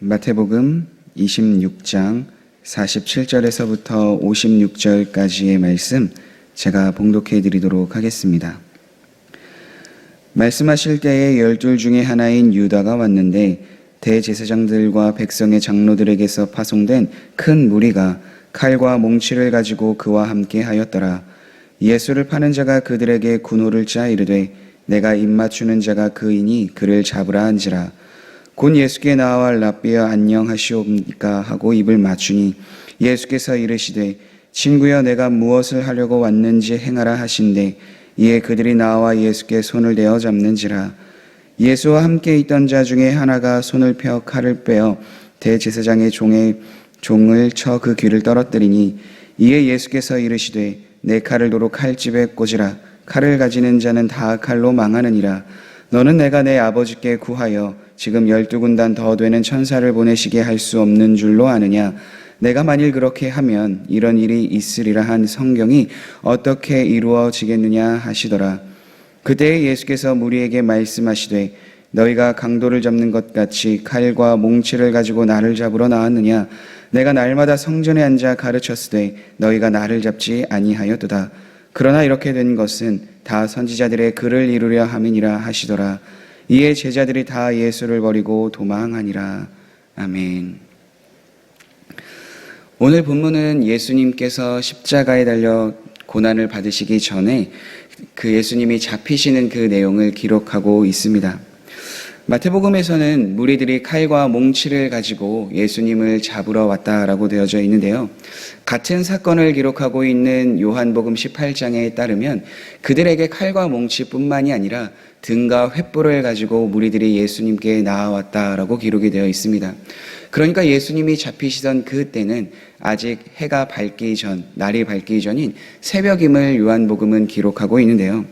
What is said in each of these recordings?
마태복음 26장 47절에서부터 56절까지의 말씀 제가 봉독해 드리도록 하겠습니다. 말씀하실 때에 12 중에 하나인 유다가 왔는데 대제사장들과 백성의 장로들에게서 파송된 큰 무리가 칼과 몽치를 가지고 그와 함께 하였더라. 예수를 파는 자가 그들에게 군호를 짜 이르되 내가 입맞추는 자가 그이니 그를 잡으라 한지라. 곧 예수께 나와 랍비여 안녕하시옵니까 하고 입을 맞추니 예수께서 이르시되 친구여 내가 무엇을 하려고 왔는지 행하라 하신대 이에 그들이 나와 예수께 손을 대어 잡는지라. 예수와 함께 있던 자 중에 하나가 손을 펴 칼을 빼어 대제사장의 종을 쳐 그 귀를 떨어뜨리니 이에 예수께서 이르시되 내 칼을 도로 칼집에 꽂으라. 칼을 가지는 자는 다 칼로 망하느니라. 너는 내가 내 아버지께 구하여 지금 12군단 더 되는 천사를 보내시게 할 수 없는 줄로 아느냐. 내가 만일 그렇게 하면 이런 일이 있으리라 한 성경이 어떻게 이루어지겠느냐 하시더라. 그때 예수께서 무리에게 말씀하시되 너희가 강도를 잡는 것 같이 칼과 몽치를 가지고 나를 잡으러 나왔느냐. 내가 날마다 성전에 앉아 가르쳤으되 너희가 나를 잡지 아니하였도다. 그러나 이렇게 된 것은 다 선지자들의 글을 이루려 함이니라 하시더라. 이에 제자들이 다 예수를 버리고 도망하니라. 아멘. 오늘 본문은 예수님께서 십자가에 달려 고난을 받으시기 전에 그 예수님이 잡히시는 그 내용을 기록하고 있습니다. 마태복음에서는 무리들이 칼과 몽치를 가지고 예수님을 잡으러 왔다라고 되어져 있는데요. 같은 사건을 기록하고 있는 요한복음 18장에 따르면 그들에게 칼과 몽치뿐만이 아니라 등과 횃불을 가지고 무리들이 예수님께 나아왔다라고 기록이 되어 있습니다. 그러니까 예수님이 잡히시던 그때는 아직 해가 밝기 전, 날이 밝기 전인 새벽임을 요한복음은 기록하고 있는데요.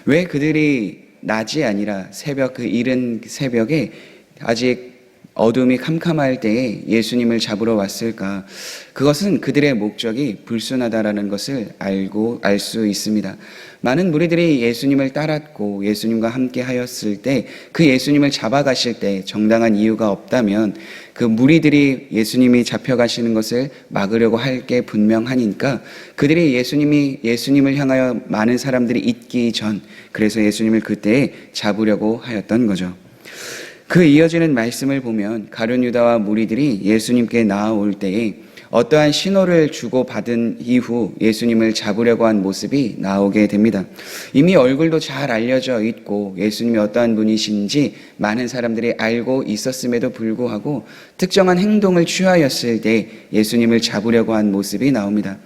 왜 그들이 낮이 아니라 새벽, 그 이른 새벽에 아직 어둠이 캄캄할 때에 예수님을 잡으러 왔을까? 그것은 그들의 목적이 불순하다라는 것을 알 수 있습니다. 많은 무리들이 예수님을 따랐고 예수님과 함께 하였을 때 그 예수님을 잡아가실 때 정당한 이유가 없다면 그 무리들이 예수님이 잡혀가시는 것을 막으려고 할 게 분명하니까 그들이 예수님을 향하여 많은 사람들이 있기 전, 그래서 예수님을 그때 잡으려고 하였던 거죠. 그 이어지는 말씀을 보면 가룟 유다와 무리들이 예수님께 나아올 때에 어떠한 신호를 주고받은 이후 예수님을 잡으려고 한 모습이 나오게 됩니다. 이미 얼굴도 잘 알려져 있고 예수님이 어떠한 분이신지 많은 사람들이 알고 있었음에도 불구하고 특정한 행동을 취하였을 때 예수님을 잡으려고 한 모습이 나옵니다.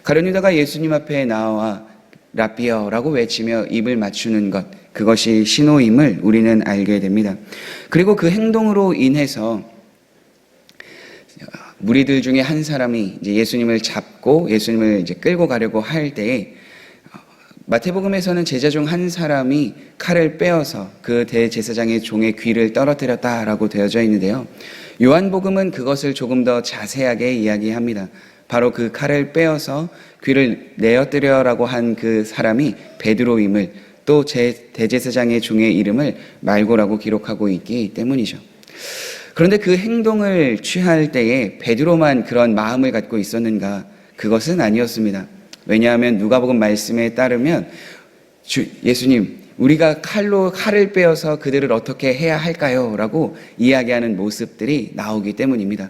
가룟 유다가 예수님 앞에 나와 랍비여라고 외치며 입을 맞추는 것, 그것이 신호임을 우리는 알게 됩니다. 그리고 그 행동으로 인해서 무리들 중에 한 사람이 이제 예수님을 잡고 예수님을 이제 끌고 가려고 할 때에 마태복음에서는 제자 중 한 사람이 칼을 빼어서 그 대제사장의 종의 귀를 떨어뜨렸다라고 되어져 있는데요. 요한복음은 그것을 조금 더 자세하게 이야기합니다. 바로 그 칼을 빼어서 귀를 내어뜨려라고 한 그 사람이 베드로임을, 또 대제사장의 종의 이름을 말고라고 기록하고 있기 때문이죠. 그런데 그 행동을 취할 때에 베드로만 그런 마음을 갖고 있었는가? 그것은 아니었습니다. 왜냐하면 누가복음 말씀에 따르면 예수님, 우리가 칼을 빼어서 그들을 어떻게 해야 할까요? 라고 이야기하는 모습들이 나오기 때문입니다.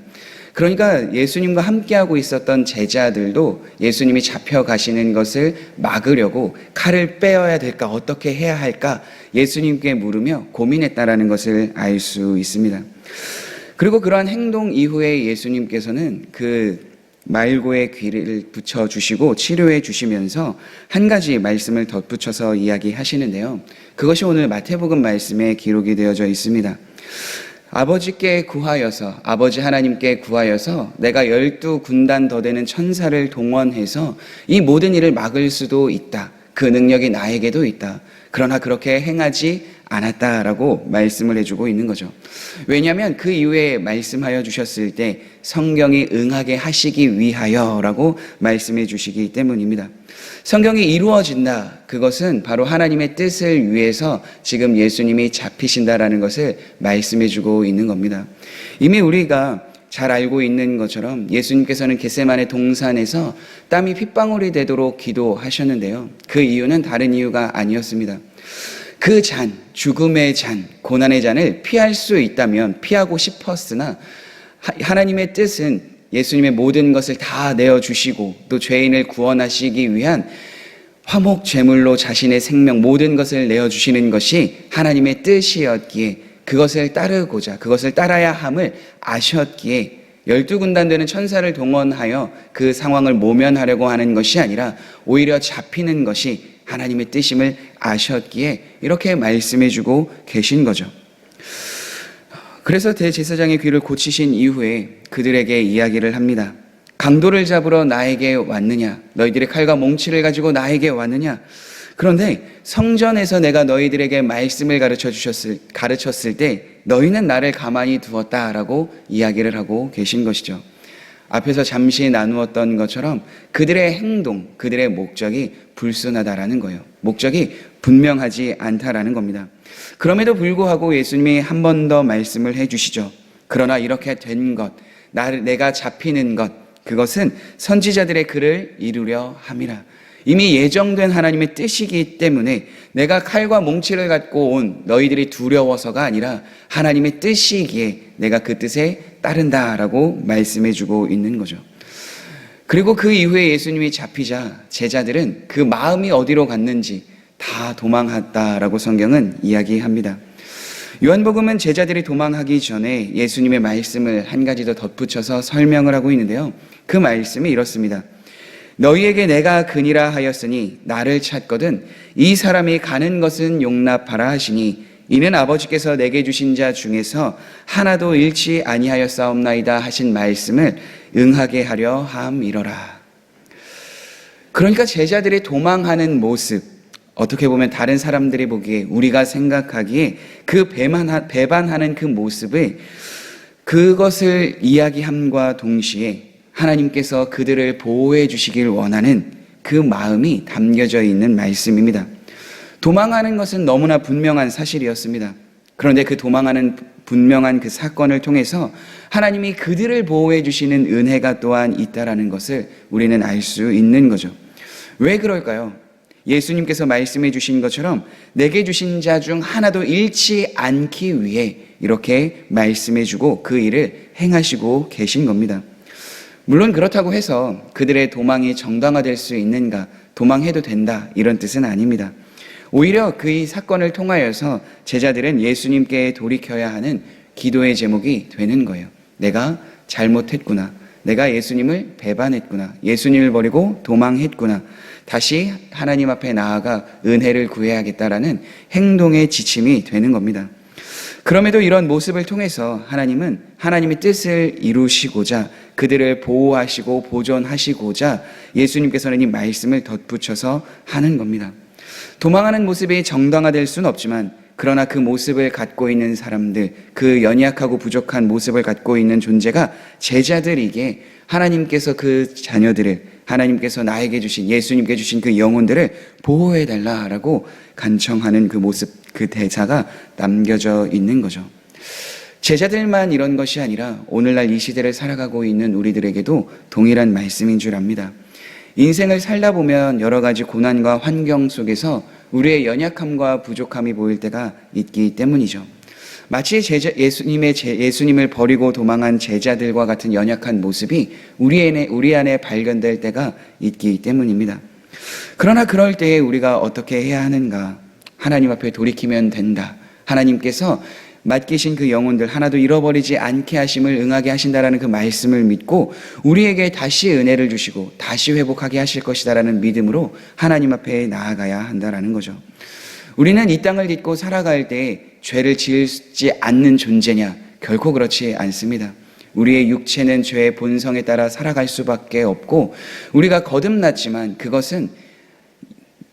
그러니까 예수님과 함께하고 있었던 제자들도 예수님이 잡혀가시는 것을 막으려고 칼을 빼어야 될까? 어떻게 해야 할까? 예수님께 물으며 고민했다라는 것을 알 수 있습니다. 그리고 그러한 행동 이후에 예수님께서는 그 말고의 귀를 붙여주시고 치료해 주시면서 한 가지 말씀을 덧붙여서 이야기하시는데요. 그것이 오늘 마태복음 말씀에 기록이 되어져 있습니다. 아버지께 구하여서, 아버지 하나님께 구하여서 내가 12군단 더 되는 천사를 동원해서 이 모든 일을 막을 수도 있다. 그 능력이 나에게도 있다. 그러나 그렇게 행하지 않았다라고 말씀을 해주고 있는 거죠. 왜냐하면 그 이후에 말씀하여 주셨을 때 성경이 응하게 하시기 위하여라고 말씀해 주시기 때문입니다. 성경이 이루어진다. 그것은 바로 하나님의 뜻을 위해서 지금 예수님이 잡히신다라는 것을 말씀해 주고 있는 겁니다. 이미 우리가 잘 알고 있는 것처럼 예수님께서는 겟세마네 동산에서 땀이 핏방울이 되도록 기도하셨는데요. 그 이유는 다른 이유가 아니었습니다. 그 잔, 죽음의 잔, 고난의 잔을 피할 수 있다면 피하고 싶었으나 하나님의 뜻은 예수님의 모든 것을 다 내어주시고 또 죄인을 구원하시기 위한 화목 제물로 자신의 생명 모든 것을 내어주시는 것이 하나님의 뜻이었기에 그것을 따르고자 그것을 따라야 함을 아셨기에 12군단 되는 천사를 동원하여 그 상황을 모면하려고 하는 것이 아니라 오히려 잡히는 것이 하나님의 뜻임을 아셨기에 이렇게 말씀해주고 계신 거죠. 그래서 대제사장의 귀를 고치신 이후에 그들에게 이야기를 합니다. 강도를 잡으러 나에게 왔느냐? 너희들이 칼과 몽치를 가지고 나에게 왔느냐? 그런데 성전에서 내가 너희들에게 말씀을 가르쳤을 때 너희는 나를 가만히 두었다라고 이야기를 하고 계신 것이죠. 앞에서 잠시 나누었던 것처럼 그들의 행동, 그들의 목적이 불순하다라는 거예요. 목적이 분명하지 않다라는 겁니다. 그럼에도 불구하고 예수님이 한 번 더 말씀을 해주시죠. 그러나 이렇게 된 것, 내가 잡히는 것, 그것은 선지자들의 글을 이루려 함이라. 이미 예정된 하나님의 뜻이기 때문에 내가 칼과 몽치를 갖고 온 너희들이 두려워서가 아니라 하나님의 뜻이기에 내가 그 뜻에 따른다라고 말씀해주고 있는 거죠. 그리고 그 이후에 예수님이 잡히자 제자들은 그 마음이 어디로 갔는지 다 도망했다라고 성경은 이야기합니다. 요한복음은 제자들이 도망하기 전에 예수님의 말씀을 한 가지 더 덧붙여서 설명을 하고 있는데요. 그 말씀이 이렇습니다. 너희에게 내가 그니라 하였으니 나를 찾거든 이 사람이 가는 것은 용납하라 하시니 이는 아버지께서 내게 주신 자 중에서 하나도 잃지 아니하였사옵나이다 하신 말씀을 응하게 하려 함이러라. 그러니까 제자들이 도망하는 모습, 어떻게 보면 다른 사람들이 보기에 우리가 생각하기에 그 배반하는 그 모습을 그것을 이야기함과 동시에 하나님께서 그들을 보호해 주시길 원하는 그 마음이 담겨져 있는 말씀입니다. 도망하는 것은 너무나 분명한 사실이었습니다. 그런데 그 도망하는 분명한 그 사건을 통해서 하나님이 그들을 보호해 주시는 은혜가 또한 있다라는 것을 우리는 알 수 있는 거죠. 왜 그럴까요? 예수님께서 말씀해 주신 것처럼 내게 주신 자 중 하나도 잃지 않기 위해 이렇게 말씀해 주고 그 일을 행하시고 계신 겁니다. 물론 그렇다고 해서 그들의 도망이 정당화될 수 있는가, 도망해도 된다 이런 뜻은 아닙니다. 오히려 그 사건을 통하여서 제자들은 예수님께 돌이켜야 하는 기도의 제목이 되는 거예요. 내가 잘못했구나. 내가 예수님을 배반했구나. 예수님을 버리고 도망했구나. 다시 하나님 앞에 나아가 은혜를 구해야겠다라는 행동의 지침이 되는 겁니다. 그럼에도 이런 모습을 통해서 하나님은 하나님의 뜻을 이루시고자 그들을 보호하시고 보존하시고자 예수님께서는 이 말씀을 덧붙여서 하는 겁니다. 도망하는 모습이 정당화될 수는 없지만 그러나 그 모습을 갖고 있는 사람들, 그 연약하고 부족한 모습을 갖고 있는 존재가 제자들이기에 하나님께서 그 자녀들을 하나님께서 나에게 주신 예수님께 주신 그 영혼들을 보호해달라라고 간청하는 그 모습, 그 대사가 남겨져 있는 거죠. 제자들만 이런 것이 아니라 오늘날 이 시대를 살아가고 있는 우리들에게도 동일한 말씀인 줄 압니다. 인생을 살다 보면 여러 가지 고난과 환경 속에서 우리의 연약함과 부족함이 보일 때가 있기 때문이죠. 마치 예수님을 버리고 도망한 제자들과 같은 연약한 모습이 우리 안에 발견될 때가 있기 때문입니다. 그러나 그럴 때에 우리가 어떻게 해야 하는가? 하나님 앞에 돌이키면 된다. 하나님께서 맡기신 그 영혼들 하나도 잃어버리지 않게 하심을 응하게 하신다라는 그 말씀을 믿고 우리에게 다시 은혜를 주시고 다시 회복하게 하실 것이다라는 믿음으로 하나님 앞에 나아가야 한다라는 거죠. 우리는 이 땅을 딛고 살아갈 때 죄를 지지 않는 존재냐? 결코 그렇지 않습니다. 우리의 육체는 죄의 본성에 따라 살아갈 수밖에 없고 우리가 거듭났지만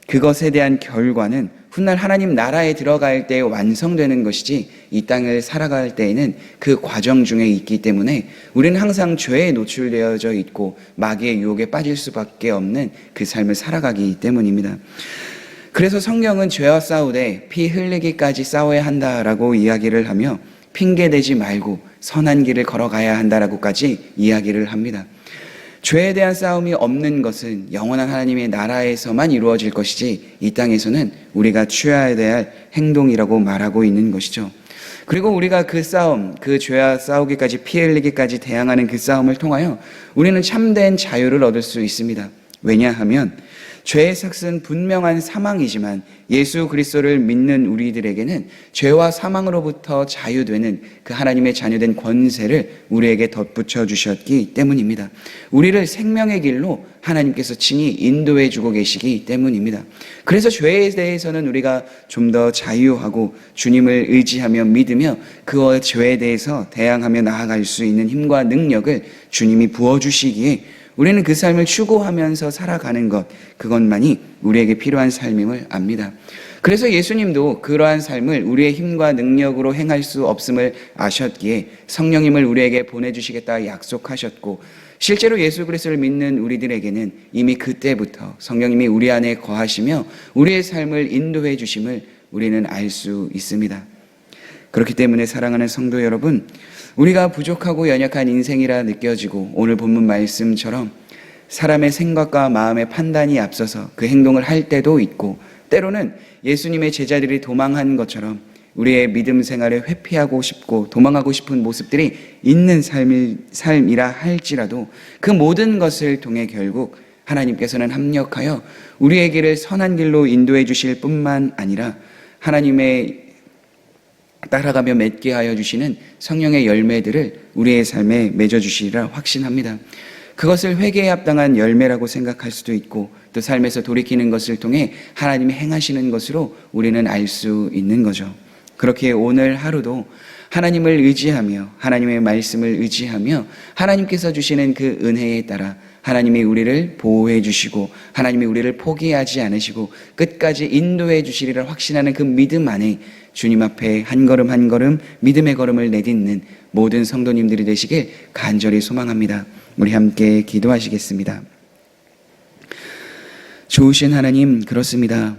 그것에 대한 결과는 훗날 하나님 나라에 들어갈 때 완성되는 것이지 이 땅을 살아갈 때에는 그 과정 중에 있기 때문에 우리는 항상 죄에 노출되어져 있고 마귀의 유혹에 빠질 수밖에 없는 그 삶을 살아가기 때문입니다. 그래서 성경은 죄와 싸우되 피 흘리기까지 싸워야 한다라고 이야기를 하며 핑계대지 말고 선한 길을 걸어가야 한다라고까지 이야기를 합니다. 죄에 대한 싸움이 없는 것은 영원한 하나님의 나라에서만 이루어질 것이지 이 땅에서는 우리가 취해야 될 행동이라고 말하고 있는 것이죠. 그리고 우리가 그 싸움, 그 죄와 싸우기까지 피 흘리기까지 대항하는 그 싸움을 통하여 우리는 참된 자유를 얻을 수 있습니다. 왜냐하면 죄의 삭은 분명한 사망이지만 예수 그리스도를 믿는 우리들에게는 죄와 사망으로부터 자유되는 그 하나님의 자녀된 권세를 우리에게 덧붙여 주셨기 때문입니다. 우리를 생명의 길로 하나님께서 친히 인도해 주고 계시기 때문입니다. 그래서 죄에 대해서는 우리가 좀 더 자유하고 주님을 의지하며 믿으며 그 죄에 대해서 대항하며 나아갈 수 있는 힘과 능력을 주님이 부어주시기에 우리는 그 삶을 추구하면서 살아가는 것, 그것만이 우리에게 필요한 삶임을 압니다. 그래서 예수님도 그러한 삶을 우리의 힘과 능력으로 행할 수 없음을 아셨기에 성령님을 우리에게 보내주시겠다 약속하셨고, 실제로 예수 그리스도를 믿는 우리들에게는 이미 그때부터 성령님이 우리 안에 거하시며 우리의 삶을 인도해 주심을 우리는 알 수 있습니다. 그렇기 때문에 사랑하는 성도 여러분, 우리가 부족하고 연약한 인생이라 느껴지고 오늘 본문 말씀처럼 사람의 생각과 마음의 판단이 앞서서 그 행동을 할 때도 있고, 때로는 예수님의 제자들이 도망한 것처럼 우리의 믿음 생활을 회피하고 싶고 도망하고 싶은 모습들이 있는 삶이라 할지라도 그 모든 것을 통해 결국 하나님께서는 합력하여 우리의 길을 선한 길로 인도해 주실 뿐만 아니라 하나님의 따라가며 맺게 하여 주시는 성령의 열매들을 우리의 삶에 맺어주시리라 확신합니다. 그것을 회개에 합당한 열매라고 생각할 수도 있고, 또 삶에서 돌이키는 것을 통해 하나님이 행하시는 것으로 우리는 알 수 있는 거죠. 그렇게 오늘 하루도 하나님을 의지하며 하나님의 말씀을 의지하며 하나님께서 주시는 그 은혜에 따라 하나님이 우리를 보호해 주시고 하나님이 우리를 포기하지 않으시고 끝까지 인도해 주시리라 확신하는 그 믿음 안에 주님 앞에 한 걸음 한 걸음 믿음의 걸음을 내딛는 모든 성도님들이 되시길 간절히 소망합니다. 우리 함께 기도하시겠습니다. 좋으신 하나님, 그렇습니다.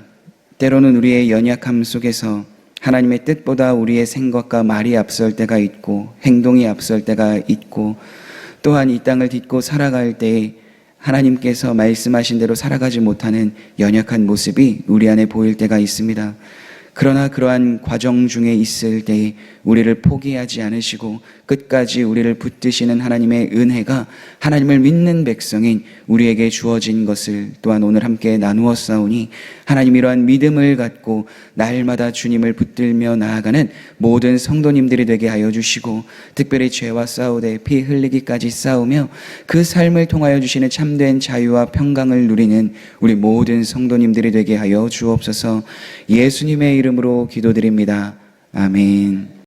때로는 우리의 연약함 속에서 하나님의 뜻보다 우리의 생각과 말이 앞설 때가 있고 행동이 앞설 때가 있고, 또한 이 땅을 딛고 살아갈 때에 하나님께서 말씀하신 대로 살아가지 못하는 연약한 모습이 우리 안에 보일 때가 있습니다. 그러나 그러한 과정 중에 있을 때에 우리를 포기하지 않으시고 끝까지 우리를 붙드시는 하나님의 은혜가 하나님을 믿는 백성인 우리에게 주어진 것을 또한 오늘 함께 나누어 싸우니, 하나님 이러한 믿음을 갖고 날마다 주님을 붙들며 나아가는 모든 성도님들이 되게 하여 주시고, 특별히 죄와 싸우되 피 흘리기까지 싸우며 그 삶을 통하여 주시는 참된 자유와 평강을 누리는 우리 모든 성도님들이 되게 하여 주옵소서. 예수님의 이름으로 기도드립니다. 아멘.